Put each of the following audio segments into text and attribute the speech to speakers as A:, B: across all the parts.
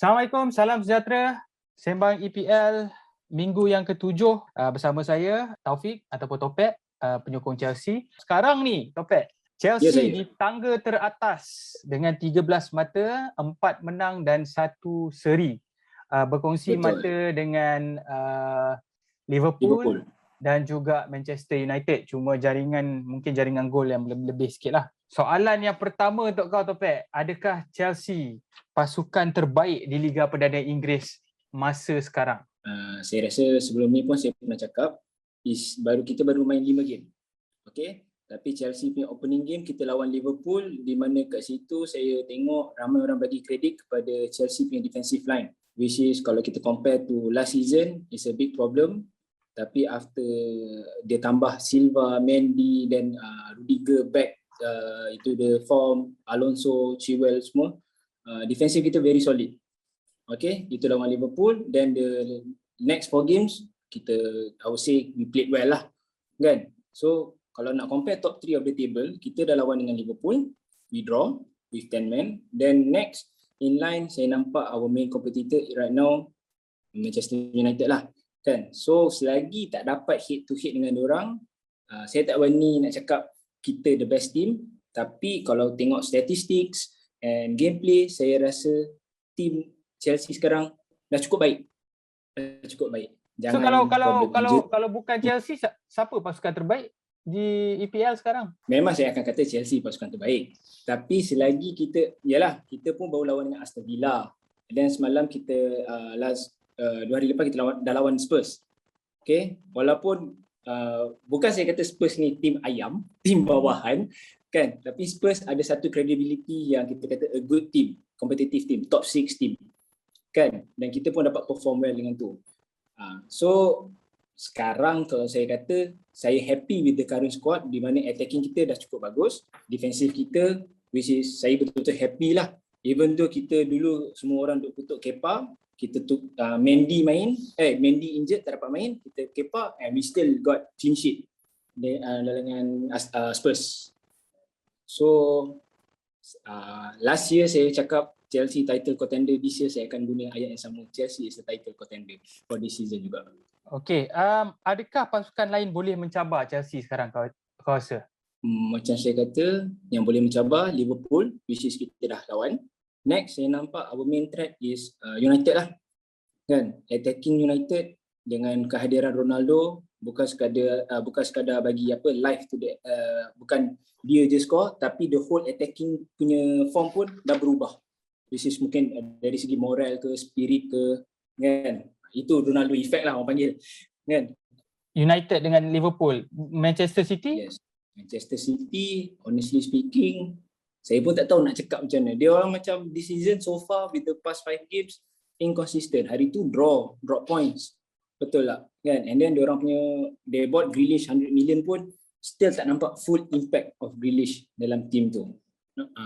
A: Assalamualaikum, salam sejahtera. Sembang EPL minggu yang ke-7 bersama saya Taufik ataupun Topek, penyokong Chelsea. Sekarang ni Topek, Chelsea di tangga teratas dengan 13 mata, 4 menang dan 1 seri. Berkongsi mata dengan Liverpool dan juga Manchester United. Cuma mungkin jaringan gol yang lebih sikit lah. Soalan yang pertama untuk kau Topek, adakah Chelsea pasukan terbaik di Liga Perdana Inggeris masa sekarang?
B: Saya rasa sebelum ni pun saya pernah cakap, kita baru main 5 game. Okay? Tapi Chelsea punya opening game kita lawan Liverpool, di mana kat situ saya tengok ramai orang bagi kredit kepada Chelsea punya defensive line, which is kalau kita compare to last season, it's a big problem. Tapi after dia tambah Silva, Mendy dan Rudiger back, itu the form, Alonso, Chilwell semua, defensive kita very solid. Okay, itu lawan Liverpool. Then the next 4 games kita, I would say we played well lah, kan? So kalau nak compare top 3 of the table, kita dah lawan dengan Liverpool, we draw with 10 men. Then next in line saya nampak our main competitor right now Manchester United lah, kan? So selagi tak dapat head to head dengan diorang, saya tak berani nak cakap kita the best team. Tapi kalau tengok statistics and gameplay, saya rasa team Chelsea sekarang dah cukup baik.
A: Jangan kalau bukan Chelsea, siapa pasukan terbaik di EPL sekarang?
B: Memang saya akan kata Chelsea pasukan terbaik. Tapi selagi kita pun baru lawan dengan Aston Villa. Dan semalam kita 2 hari lepas kita dah lawan Spurs. Okay, walaupun bukan saya kata Spurs ni tim ayam, tim bawahan, kan? Tapi Spurs ada satu credibility yang kita kata a good team, competitive team, top 6 team, kan? Dan kita pun dapat perform well dengan tu. So sekarang kalau saya kata saya happy with the current squad, di mana attacking kita dah cukup bagus, defensive kita, which is saya betul-betul happy lah. Even though kita dulu semua orang duk kutuk Kepa, kita Mendy injured tak dapat main, kita Kepa and we still got clean sheet dengan Spurs. So last year saya cakap Chelsea title contender, this year saya akan guna ayat yang sama, Chelsea is the title contender for this season juga.
A: Okay, adakah pasukan lain boleh mencabar Chelsea sekarang kau rasa?
B: Macam saya kata, yang boleh mencabar Liverpool, which is kita dah lawan. Next saya nampak our main threat is United lah, kan? Attacking United dengan kehadiran Ronaldo, bukan sekadar bagi life to the bukan dia je score, tapi the whole attacking punya form pun dah berubah. This is mungkin dari segi moral ke, spirit ke, kan? Itu Ronaldo effect lah orang panggil, kan?
A: United dengan Liverpool. Manchester City?
B: Yes. Manchester City, honestly speaking, saya pun tak tahu nak cakap macam mana. Dia orang macam this season so far with the past 5 games inconsistent. Hari tu drop points. Betul tak? Kan? And then they bought Grealish 100 million pun still tak nampak full impact of Grealish dalam team tu.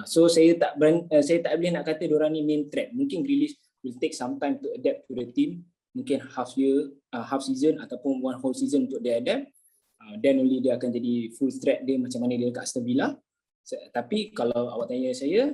B: So saya tak boleh nak kata diorang ni main threat. Mungkin Grealish will take some time to adapt to the team. Mungkin half season ataupun one whole season untuk dia adapt. Then only dia akan jadi full threat dia macam mana dia dekat Aston Villa. Tapi kalau awak tanya saya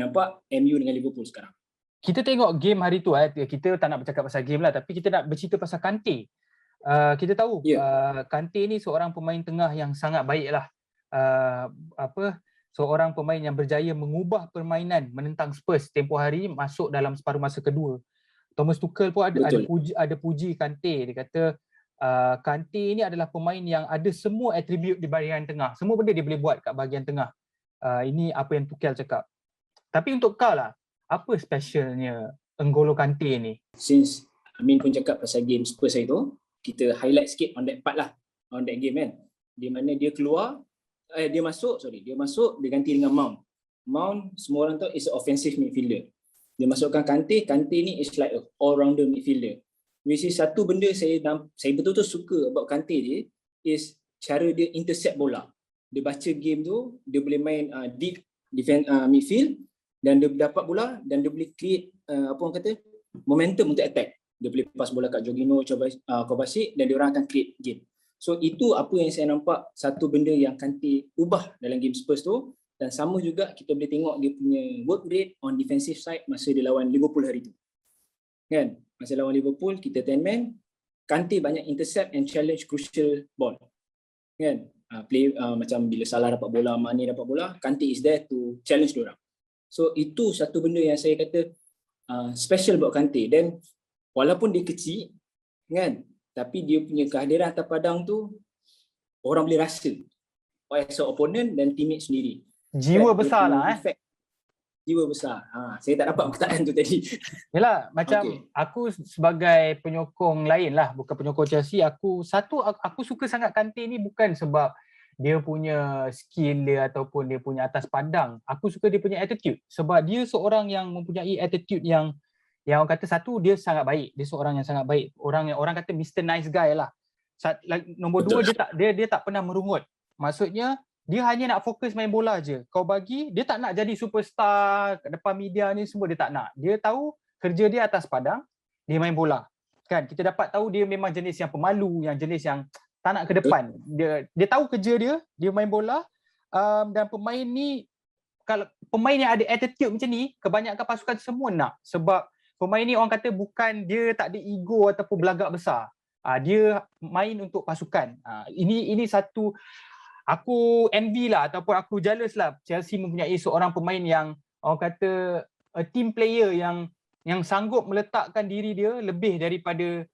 B: nampak MU dengan Liverpool sekarang.
A: Kita tengok game hari tu, kita tak nak bercakap pasal game lah, tapi kita nak bercerita pasal Kante. Kita tahu Kante ni seorang pemain tengah yang sangat baik lah. Seorang pemain yang berjaya mengubah permainan menentang Spurs tempoh hari masuk dalam separuh masa kedua. Thomas Tuchel pun ada puji Kante. Dia kata Kante ni adalah pemain yang ada semua atribut di bahagian tengah. Semua benda dia boleh buat kat bahagian tengah. Ini apa yang Tuchel cakap. Tapi untuk kau lah, apa specialnya N'Golo Kante ni?
B: Since Amin pun cakap pasal game Spurs itu, kita highlight sikit on that part lah, on that game kan. Di mana dia masuk, dia ganti dengan Mount semua orang tahu is an offensive midfielder. Dia masukkan Kante ni is like a all-rounder midfielder. Which is satu benda saya betul-betul suka about Kante dia, is cara dia intercept bola. Dia baca game tu, dia boleh main deep defense midfield, dan dia dapat bola dan dia boleh create momentum untuk attack. Dia boleh pass bola kat Jorginho, Kovacic, dan dia orang akan create game. So itu apa yang saya nampak satu benda yang Kante ubah dalam game Spurs tu. Dan sama juga kita boleh tengok dia punya work rate on defensive side masa dia lawan Liverpool hari tu. Kan? Masa lawan Liverpool, kita 10 man, Kante banyak intercept and challenge crucial ball. Kan? Macam bila Salah dapat bola, Mane dapat bola, Kante is there to challenge diorang. So itu satu benda yang saya kata special buat Kante. Dan walaupun dia kecil, kan, tapi dia punya kehadiran atas padang tu orang boleh rasa as a opponent dan teammate sendiri.
A: Jiwa
B: kan?
A: besar lah
B: Jiwa besar. Saya tak dapat perkataan tu tadi.
A: Yalah, macam aku sebagai penyokong lain lah, bukan penyokong Chelsea, aku suka sangat Kante ni bukan sebab dia punya skill dia ataupun dia punya atas padang. Aku suka dia punya attitude sebab dia seorang yang mempunyai attitude yang orang kata satu, dia sangat baik. Dia seorang yang sangat baik. Orang kata Mr. Nice Guy lah. Nombor dua, dia tak pernah merungut. Maksudnya dia hanya nak fokus main bola je. Kau bagi, dia tak nak jadi superstar kat depan media ni semua, dia tak nak. Dia tahu kerja dia atas padang, dia main bola. Kan, kita dapat tahu dia memang jenis yang pemalu, yang jenis yang tak nak ke depan. Dia tahu kerja dia main bola. Dan pemain ni, kalau pemain yang ada attitude macam ni, kebanyakan pasukan semua nak. Sebab pemain ni orang kata bukan, dia tak ada ego ataupun belagak besar. Dia main untuk pasukan. Ini satu, aku envy lah ataupun aku jealous lah Chelsea mempunyai seorang pemain yang orang kata a team player yang sanggup meletakkan diri dia lebih daripada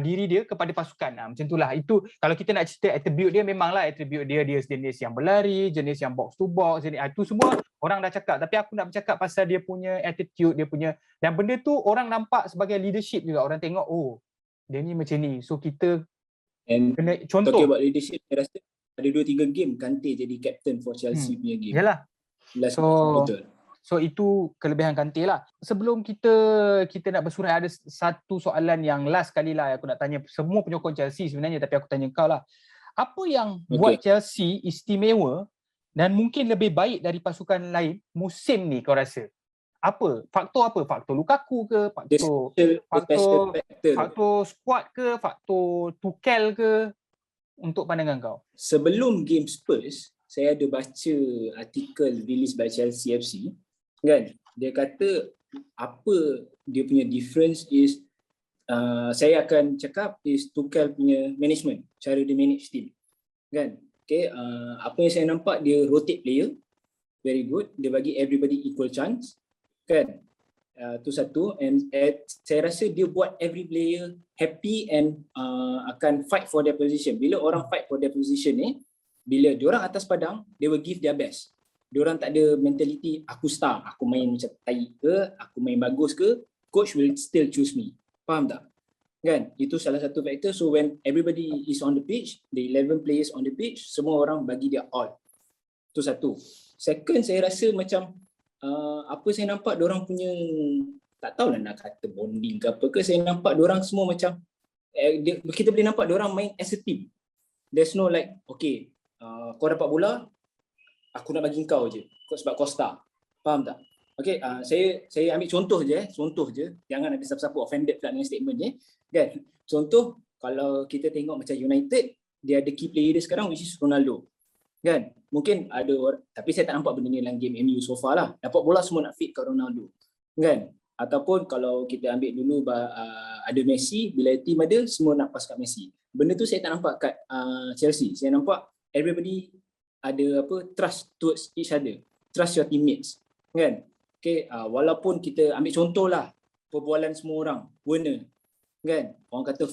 A: diri dia kepada pasukan. Macam itulah. Itu kalau kita nak cerita attribute dia, memanglah attribute dia jenis yang berlari, jenis yang box to box, jenis itu semua orang dah cakap, tapi aku nak bercakap pasal dia punya attitude, dia punya, dan benda tu orang nampak sebagai leadership juga. Orang tengok, oh dia ni macam ni. So kita kena contoh.
B: Talking about leadership, saya rasa ada 2-3 game Kante jadi captain for Chelsea punya game.
A: Yalah.
B: Betul.
A: So itu kelebihan Kante lah. Sebelum kita nak bersurai, ada satu soalan yang last kali lah aku nak tanya semua penyokong Chelsea sebenarnya, tapi aku tanya kau lah. Apa yang buat Chelsea istimewa dan mungkin lebih baik dari pasukan lain musim ni kau rasa? Apa? Faktor apa? Faktor Lukaku ke? Faktor squad ke? Faktor Tuchel ke? Untuk pandangan kau.
B: Sebelum game Spurs, saya ada baca artikel release by Chelsea FC. Kan? Dia kata apa dia punya difference is saya akan cakap is Tuchel punya management, cara dia manage team. Kan? Okay, apa yang saya nampak, dia rotate player very good, dia bagi everybody equal chance. Kan? Tu satu, and saya rasa dia buat every player happy and akan fight for their position. Bila orang fight for their position ni, bila diorang atas padang, they will give their best. Diorang tak ada mentality aku star, aku main macam tai ke, aku main bagus ke, coach will still choose me. Faham tak? Kan? Itu salah satu faktor. So when everybody is on the pitch, the 11 players on the pitch, semua orang bagi dia all. Itu satu. Second, saya rasa macam apa saya nampak diorang punya, tak tahulah nak kata bonding ke apa ke, saya nampak diorang semua macam kita boleh nampak diorang main as a team. There's no like, okay, kau dapat bola, aku nak bagi kau je sebab kau star. Faham tak? Okay, saya ambil contoh je, jangan ada siapa-siapa offended pula dengan statement je. Kan? Contoh, kalau kita tengok macam United, dia ada key player dia sekarang which is Ronaldo. Kan? Mungkin ada orang, tapi saya tak nampak benda ni dalam game MU so far lah. Dapat bola semua nak fit ke Ronaldo. Kan? Ataupun kalau kita ambil dulu ada Messi, bila team ada, semua nak pas kat Messi. Benda tu saya tak nampak kat Chelsea. Saya nampak everybody ada trust towards each other. Trust your teammates. Kan? Okay, walaupun kita ambil contoh lah perbualan semua orang, Werner. Kan? Orang kata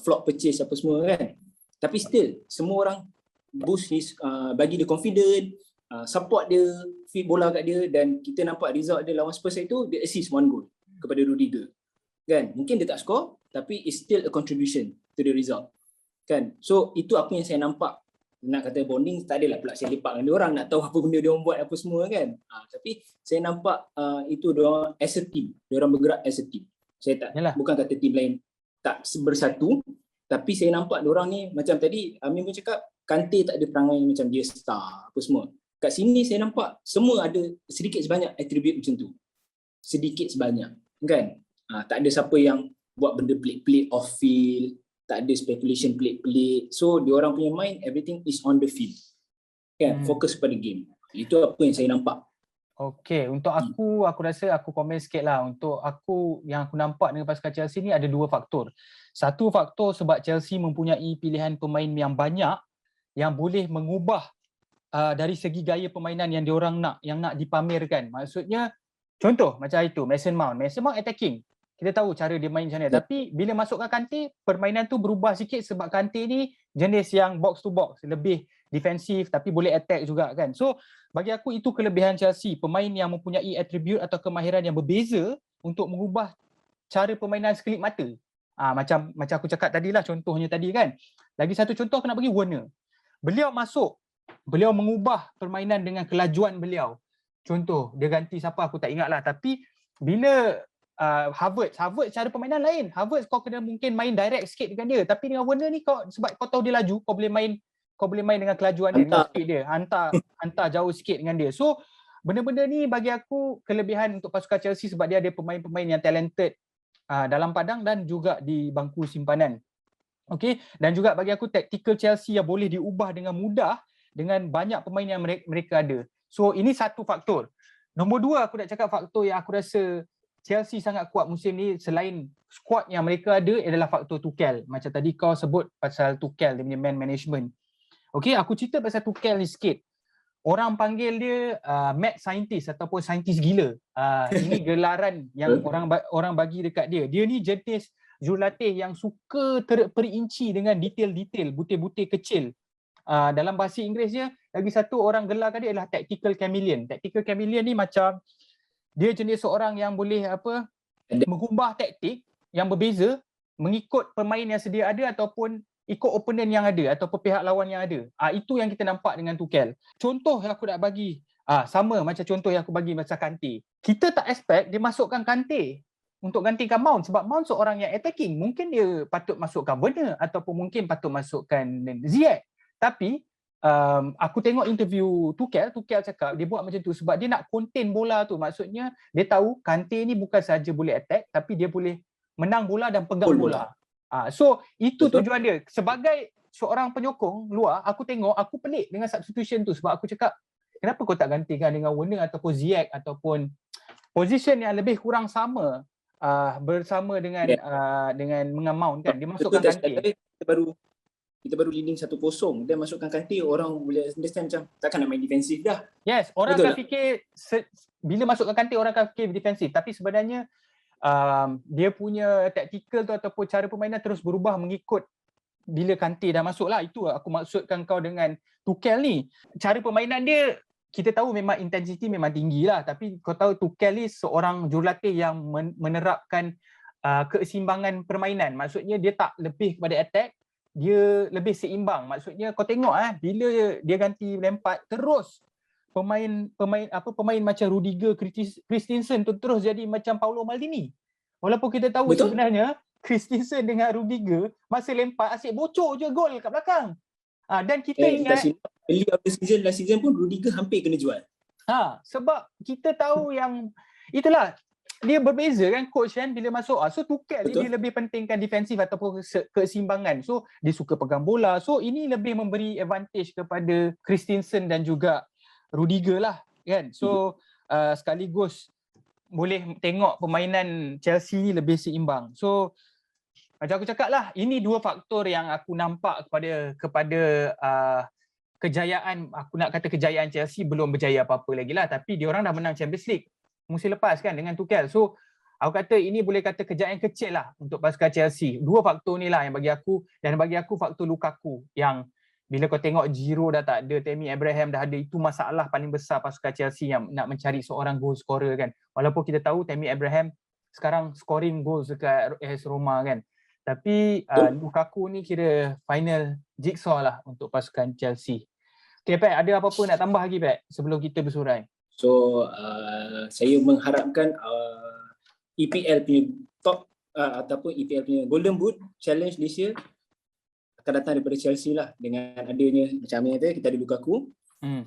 B: flop purchase apa semua kan. Tapi still, semua orang boost bagi dia confident, support dia, feed bola kat dia, dan kita nampak result dia lawan Spurs itu, dia assist 1 goal kepada Rudiger. Kan? Mungkin dia tak score, tapi it's still a contribution to the result. Kan? So itu apa yang saya nampak. Nak kata bonding, tak adalah pula saya lepak dengan dia orang, nak tahu apa benda dia orang buat apa semua kan. Tapi saya nampak itu dia orang as a team, dia orang bergerak as a team. Saya tak, bukan kata team lain tak bersatu, tapi saya nampak dia orang ni macam tadi Amin pun cakap, Kante tak ada perangai macam dia star apa semua. Kat sini saya nampak semua ada sedikit sebanyak attribute macam tu. Sedikit sebanyak, kan? Tak ada siapa yang buat benda pelik-pelik off field, tak ada speculation pelik-pelik. So diorang punya mind, everything is on the field. Kan? Fokus pada game. Itu apa yang saya nampak
A: Okey, untuk aku rasa aku komen sikit lah. Untuk aku, yang aku nampak dengan pasukan Chelsea ni ada dua faktor. Satu faktor sebab Chelsea mempunyai pilihan pemain yang banyak yang boleh mengubah dari segi gaya permainan yang diorang nak, yang nak dipamerkan. Maksudnya, contoh macam itu, Mason Mount attacking. Kita tahu cara dia main macam mana. Tapi bila masukkan Kante, permainan tu berubah sikit sebab Kante ni jenis yang box to box, lebih defensif tapi boleh attack juga kan. So, bagi aku itu kelebihan Chelsea, pemain yang mempunyai atribut atau kemahiran yang berbeza untuk mengubah cara permainan sekelip mata. Macam aku cakap tadi lah, contohnya tadi kan. Lagi satu contoh aku nak bagi Werner. Beliau masuk, beliau mengubah permainan dengan kelajuan beliau. Contoh, dia ganti siapa aku tak ingat lah. Tapi bila Havertz cara permainan lain. Havertz kau kena mungkin main direct sikit dengan dia. Tapi dengan Werner ni kau, sebab kau tahu dia laju, kau boleh main dengan kelajuan dia, dengan speed dia. Hantar jauh sikit dengan dia. So, benda-benda ni bagi aku kelebihan untuk pasukan Chelsea sebab dia ada pemain-pemain yang talented dalam padang dan juga di bangku simpanan. Okey, dan juga bagi aku tactical Chelsea yang boleh diubah dengan mudah dengan banyak pemain yang mereka ada. So ini satu faktor. Nombor dua, aku nak cakap faktor yang aku rasa Chelsea sangat kuat musim ni selain squad yang mereka ada adalah faktor Tuchel. Macam tadi kau sebut pasal Tuchel, dia punya man management. Okey, aku cerita pasal Tuchel ni sikit. Orang panggil dia mad scientist ataupun saintis gila. Ini gelaran yang orang bagi dekat dia. Dia ni jenis jurulatih yang suka terperinci dengan detail-detail, butir-butir kecil. Dalam bahasa Inggerisnya, lagi satu orang gelarkan dia adalah tactical chameleon. Tactical chameleon ni macam dia jenis seorang yang boleh mengubah taktik yang berbeza mengikut pemain yang sedia ada ataupun ikut opponent yang ada ataupun pihak lawan yang ada. Itu yang kita nampak dengan Tuchel. Contoh yang aku nak bagi, sama macam contoh yang aku bagi macam Kante. Kita tak expect dia masukkan Kante untuk gantikan Mount sebab Mount seorang yang attacking. Mungkin dia patut masukkan Werner ataupun mungkin patut masukkan Ziyech. Tapi aku tengok interview Tuchel cakap dia buat macam tu sebab dia nak contain bola tu. Maksudnya dia tahu Kante ni bukan saja boleh attack tapi dia boleh menang bola dan pegang bola. So itu tujuan dia. Sebagai seorang penyokong luar, aku tengok, aku pelik dengan substitution tu sebab aku cakap kenapa kau tak gantikan dengan Werner ataupun Ziyech ataupun position yang lebih kurang sama bersama dengan dengan Mount kan. Dia masukkan Kante.
B: Kita baru leading 1-0 dan masukkan Kante, orang boleh understand macam takkan nak main defensif dah.
A: Yes, orang akan fikir bila masukkan Kante orang akan fikir defensif tapi sebenarnya dia punya tactical tu ataupun cara permainan terus berubah mengikut bila Kante dah masuk lah. Itu aku maksudkan kau dengan Tuchel ni. Cara permainan dia kita tahu memang intensity memang tinggi lah tapi kau tahu Tuchel ni seorang jurulatih yang menerapkan keseimbangan permainan. Maksudnya dia tak lebih kepada attack, dia lebih seimbang. Maksudnya kau tengok bila dia ganti Lampard terus pemain macam Rudiger, Christensen tu terus jadi macam Paulo Maldini. Walaupun kita tahu sebenarnya Christensen dengan Rudiger masa Lampard asyik bocor je gol kat belakang. Dan kita ingat
B: last season pun Rudiger hampir kena jual.
A: Sebab kita tahu yang itulah dia berbeza kan coach kan bila masuk. So Tuchel dia lebih pentingkan defensif ataupun keseimbangan. So dia suka pegang bola. So ini lebih memberi advantage kepada Christensen dan juga Rudiger lah kan. So sekaligus boleh tengok permainan Chelsea ni lebih seimbang. So macam aku cakap lah, ini dua faktor yang aku nampak kepada kejayaan, aku nak kata kejayaan Chelsea belum berjaya apa-apa lagi lah, tapi diorang dah menang Champions League musim lepas kan dengan Tuchel. So aku kata ini boleh kata kejayaan kecil lah untuk pasukan Chelsea. Dua faktor ni lah yang bagi aku, dan bagi aku faktor Lukaku yang bila kau tengok Giroud dah tak ada, Tammy Abraham dah ada, itu masalah paling besar pasukan Chelsea yang nak mencari seorang goal scorer kan. Walaupun kita tahu Tammy Abraham sekarang scoring goals dekat AS Roma kan. Tapi Lukaku ni kira final jigsaw lah untuk pasukan Chelsea. Okay Pat, ada apa-apa nak tambah lagi Pat sebelum kita bersurai?
B: So saya mengharapkan EPL punya top ataupun EPL punya Golden Boot Challenge this year akan datang daripada Chelsea lah, dengan adanya macam ni kata kita ada Lukaku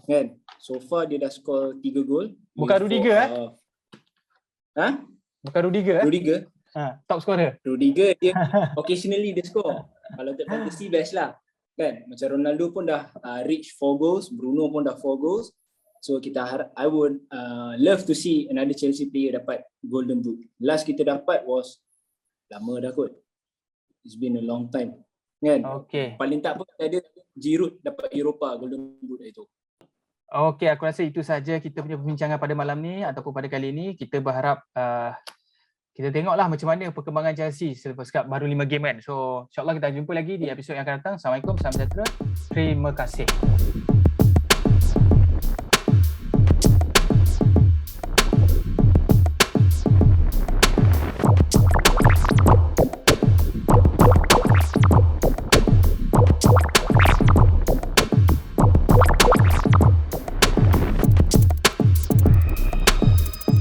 B: kan. So far dia dah score 3 gol.
A: Bukan Rudiger Bukan Rudiger
B: Rudiger
A: top scorer.
B: Rudiger dia occasionally dia score. Kalau third fantasy best lah kan. Macam Ronaldo pun dah reach 4 goals, Bruno pun dah 4 goals. So I would love to see another Chelsea player dapat Golden Boot. Last kita dapat was lama dah kot. It's been a long time. Kan?
A: Okay.
B: Paling tak pun ada Giroud dapat Europa Golden Boot itu.
A: Okay, aku rasa itu saja kita punya perbincangan pada malam ni ataupun pada kali ini. Kita berharap kita tengoklah macam mana perkembangan Chelsea selepas baru 5 game kan. So insyaAllah kita jumpa lagi di episod yang akan datang. Assalamualaikum, salam sejahtera. Terima kasih.